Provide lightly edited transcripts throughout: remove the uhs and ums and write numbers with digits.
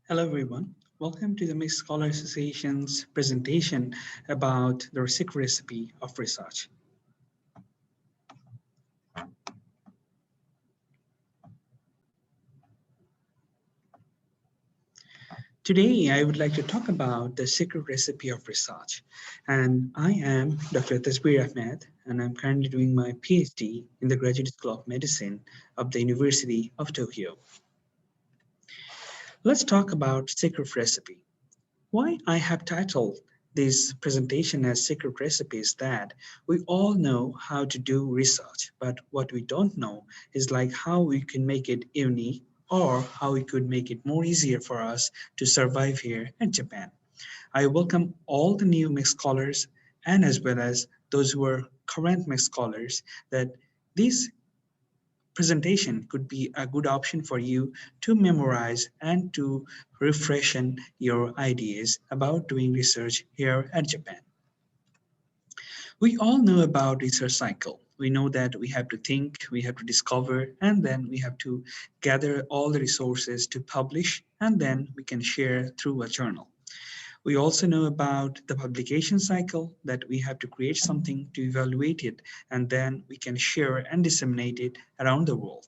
Hello everyone, welcome to the Mixed Scholar Association's presentation about the secret recipe of research. Today I would like to talk about the secret recipe of research, and I am Dr. Tazbir Ahmed, and I'm currently doing my PhD in the Graduate School of Medicine of the University of Tokyo. Let's talk about secret recipe. Why I have titled this presentation as secret recipes that we all know how to do research, but what we don't know is like how we can make it unique or how we could make it more easier for us to survive here in Japan. I welcome all the new mixed scholars and as well as those who are current mixed scholars that these presentation could be a good option for you to memorize and to refreshen your ideas about doing research here at Japan. We all know about research cycle. We know that we have to think, we have to discover, and then we have to gather all the resources to publish, and then we can share through a journal. We also know about the publication cycle, that we have to create something to evaluate it, and then we can share and disseminate it around the world.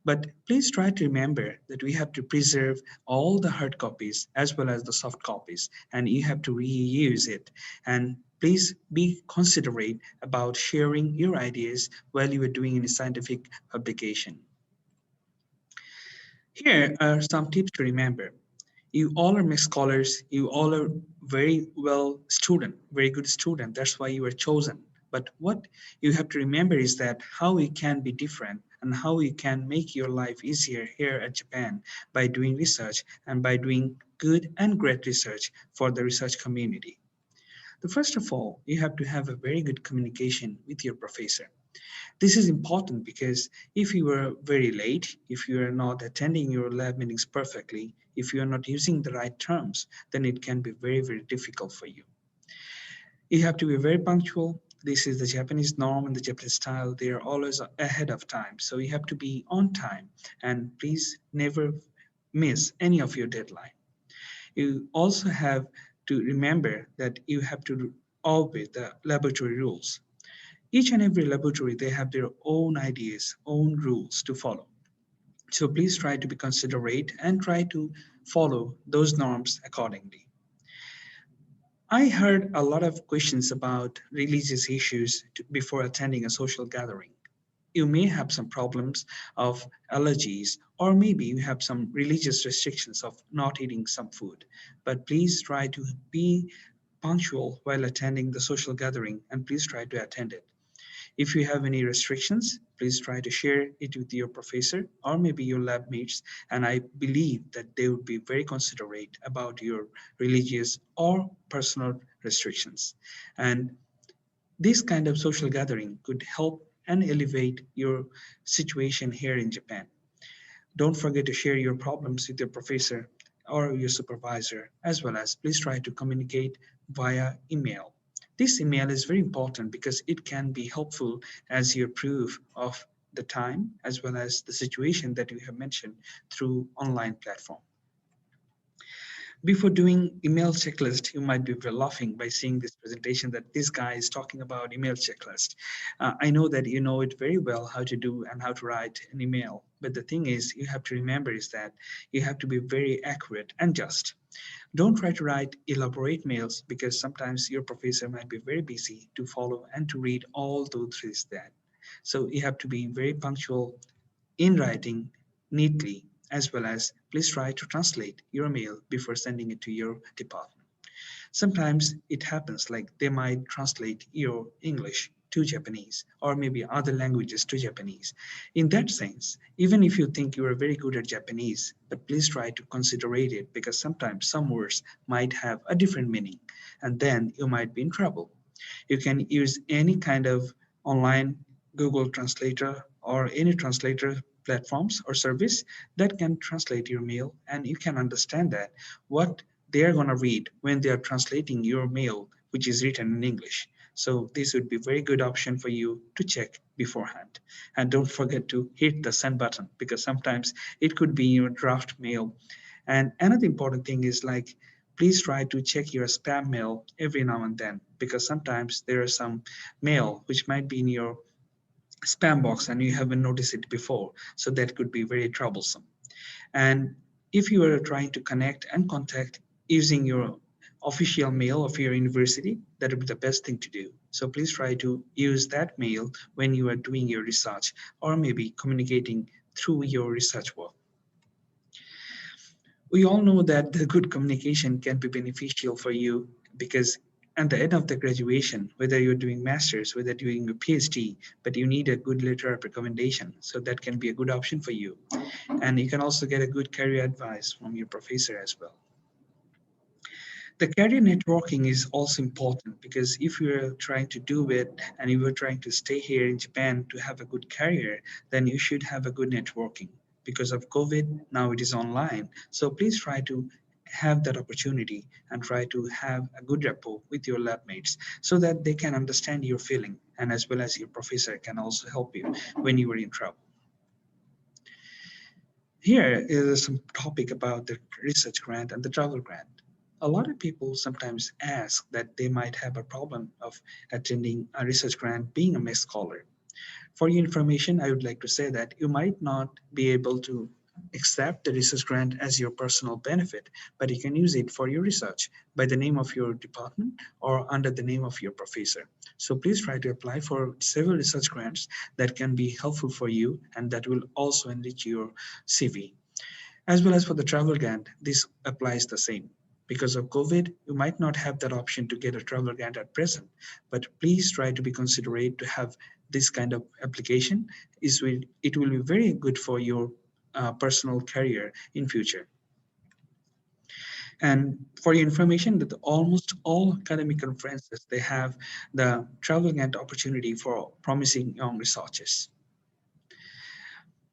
But please try to remember that we have to preserve all the hard copies as well as the soft copies, and you have to reuse it. And please be considerate about sharing your ideas while you are doing any scientific publication. Here are some tips to remember. You all are mixed scholars, you all are very very good student, that's why you were chosen. But what you have to remember is that how you can be different and how you can make your life easier here at Japan by doing research and by doing good and great research for the research community. First of all, you have to have a very good communication with your professor. This is important because if you are very late, if you are not attending your lab meetings perfectly, if you are not using the right terms, then it can be very, very difficult for you. You have to be very punctual. This is the Japanese norm and the Japanese style. They are always ahead of time. So you have to be on time and please never miss any of your deadline. You also have to remember that you have to obey the laboratory rules. Each and every laboratory, they have their own ideas, own rules to follow. So please try to be considerate and try to follow those norms accordingly. I heard a lot of questions about religious issues before attending a social gathering. You may have some problems of allergies, or maybe you have some religious restrictions of not eating some food. But please try to be punctual while attending the social gathering and please try to attend it. If you have any restrictions, please try to share it with your professor or maybe your lab mates, and I believe that they would be very considerate about your religious or personal restrictions. And this kind of social gathering could help and elevate your situation here in Japan. Don't forget to share your problems with your professor or your supervisor, as well as please try to communicate via email. This email is very important because it can be helpful as your proof of the time as well as the situation that you have mentioned through online platform. Before doing email checklist, you might be laughing by seeing this presentation that this guy is talking about email checklist. I know that you know it very well how to do and how to write an email. But the thing is, you have to remember is that you have to be very accurate and just. Don't try to write elaborate mails because sometimes your professor might be very busy to follow and to read all those things that. So you have to be very punctual in writing neatly, as well as please try to translate your mail before sending it to your department. Sometimes it happens like they might translate your English to Japanese or maybe other languages to Japanese. In that sense, even if you think you are very good at Japanese, but please try to consider it because sometimes some words might have a different meaning and then you might be in trouble. You can use any kind of online Google Translator or any translator platforms or service that can translate your mail and you can understand that what they're going to read when they are translating your mail which is written in English. So this would be a very good option for you to check beforehand. And don't forget to hit the send button because sometimes it could be your draft mail And another important thing is like, please try to check your spam mail every now and then, because sometimes there are some mail which might be in your spam box and you haven't noticed it before. So that could be very troublesome. And if you are trying to connect and contact using your official mail of your university, that would be the best thing to do. So please try to use that mail when you are doing your research or maybe communicating through your research work. We all know that the good communication can be beneficial for you because at the end of the graduation, whether you're doing masters, whether you're doing a PhD, but you need a good letter of recommendation. So that can be a good option for you. And you can also get a good career advice from your professor as well. The career networking is also important because if you're trying to do it and you are trying to stay here in Japan to have a good career, then you should have a good networking. Because of COVID, now it is online. So please try to have that opportunity and try to have a good rapport with your lab mates so that they can understand your feeling and as well as your professor can also help you when you are in trouble. Here is some topic about the research grant and the travel grant. A lot of people sometimes ask that they might have a problem of attending a research grant being a MES scholar. For your information, I would like to say that you might not be able to accept the research grant as your personal benefit, but you can use it for your research by the name of your department or under the name of your professor. So please try to apply for several research grants that can be helpful for you and that will also enrich your CV. As well as for the travel grant, this applies the same. Because of COVID, you might not have that option to get a travel grant at present, but please try to be considerate to have this kind of application. It will be very good for your personal career in future. And for your information, that almost all academic conferences, they have the travel grant opportunity for promising young researchers.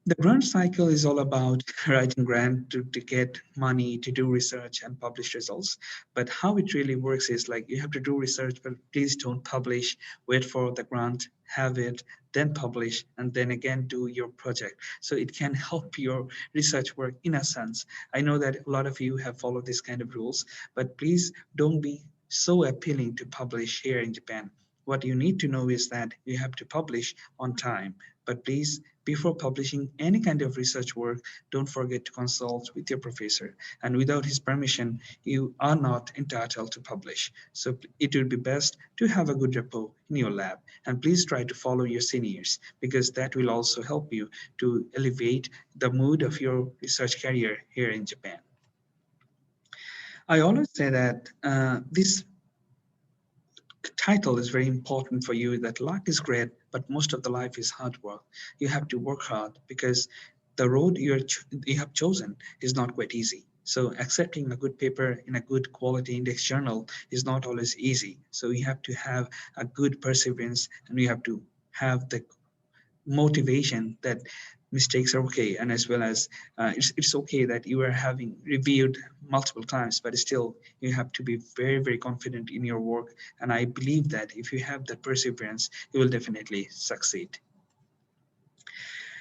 The grant cycle is all about writing grant to get money to do research and publish results. But how it really works is like you have to do research, but please don't publish, wait for the grant, have it, then publish, and then again do your project. So it can help your research work in a sense. I know that a lot of you have followed this kind of rules, but please don't be so appealing to publish here in Japan. What you need to know is that you have to publish on time, but please, before publishing any kind of research work, don't forget to consult with your professor. And without his permission, you are not entitled to publish. So it would be best to have a good rapport in your lab. And please try to follow your seniors because that will also help you to elevate the mood of your research career here in Japan. I always say that this title is very important for you, that luck is great, but most of the life is hard work. You have to work hard because the road you have chosen is not quite easy. So accepting a good paper in a good quality index journal is not always easy. So you have to have a good perseverance and you have to have the motivation that mistakes are okay, and as well as it's okay that you are having reviewed multiple times, but still you have to be very, very confident in your work. And I believe that if you have that perseverance, you will definitely succeed.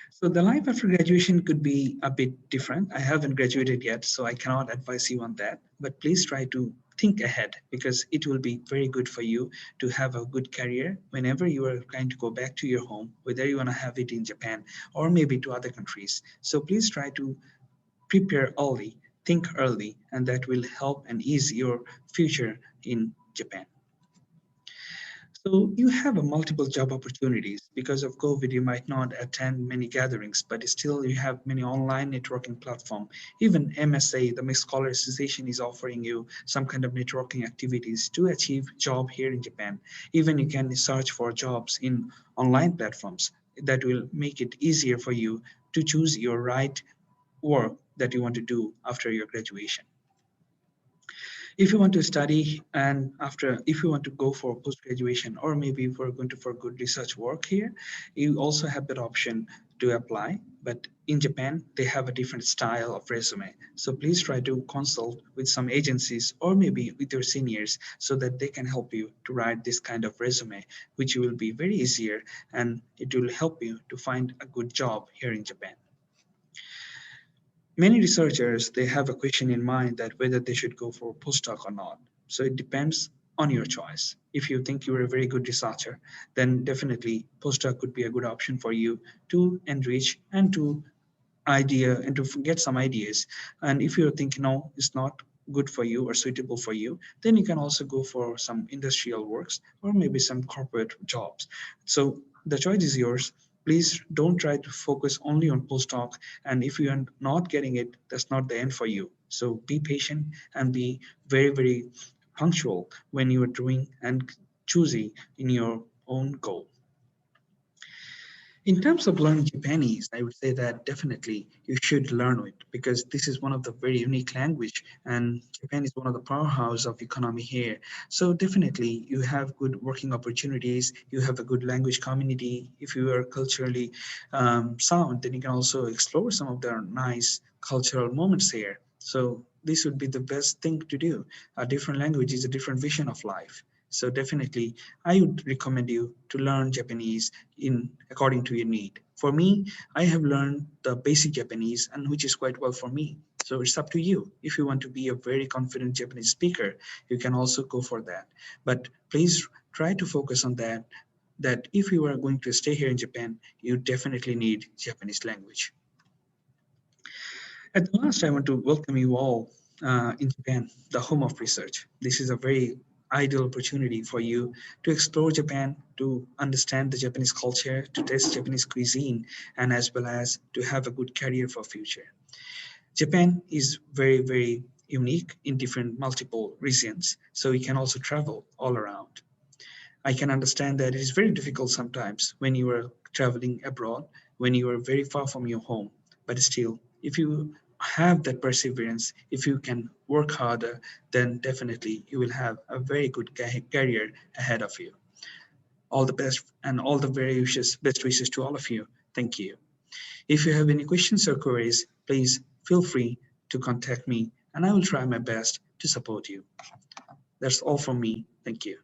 So the life after graduation could be a bit different. I haven't graduated yet, so I cannot advise you on that. But please try to think ahead because it will be very good for you to have a good career whenever you are going to go back to your home, whether you want to have it in Japan or maybe to other countries. So please try to prepare early, think early, and that will help and ease your future in Japan. So you have a multiple job opportunities. Because of COVID, you might not attend many gatherings, but still you have many online networking platform. Even MSA, the Mixed Scholar Association, is offering you some kind of networking activities to achieve job here in Japan. Even you can search for jobs in online platforms that will make it easier for you to choose your right work that you want to do after your graduation. If you want to study and after, if you want to go for post graduation, or maybe if we're going to for good research work here, you also have that option to apply. But in Japan, they have a different style of resume. So please try to consult with some agencies or maybe with your seniors so that they can help you to write this kind of resume, which will be very easier and it will help you to find a good job here in Japan. Many researchers, they have a question in mind that whether they should go for postdoc or not. So it depends on your choice. If you think you're a very good researcher, then definitely postdoc could be a good option for you to enrich and to get some ideas. And if you're thinking, no, it's not good for you or suitable for you, then you can also go for some industrial works or maybe some corporate jobs. So the choice is yours. Please don't try to focus only on postdoc. And if you are not getting it, that's not the end for you. So be patient and be very, very punctual when you are doing and choosy in your own goal. In terms of learning Japanese, I would say that definitely you should learn it because this is one of the very unique language and Japan is one of the powerhouse of economy here. So definitely you have good working opportunities, you have a good language community. If you are culturally sound, then you can also explore some of the nice cultural moments here. So this would be the best thing to do. A different language is a different vision of life. So definitely, I would recommend you to learn Japanese in according to your need. For me, I have learned the basic Japanese and which is quite well for me. So it's up to you. If you want to be a very confident Japanese speaker, you can also go for that. But please try to focus on that if you are going to stay here in Japan, you definitely need Japanese language. At the last, I want to welcome you all in Japan, the home of research. This is a very ideal opportunity for you to explore Japan, to understand the Japanese culture, to taste Japanese cuisine, and as well as to have a good career for future. Japan is very, very unique in different multiple regions, so you can also travel all around. I can understand that it is very difficult sometimes when you are traveling abroad, when you are very far from your home. But still, if you have that perseverance, if you can work harder, then definitely you will have a very good career ahead of you. All the best and all the very best wishes to all of you. Thank you. If you have any questions or queries, please feel free to contact me and I will try my best to support you. That's all from me. Thank you.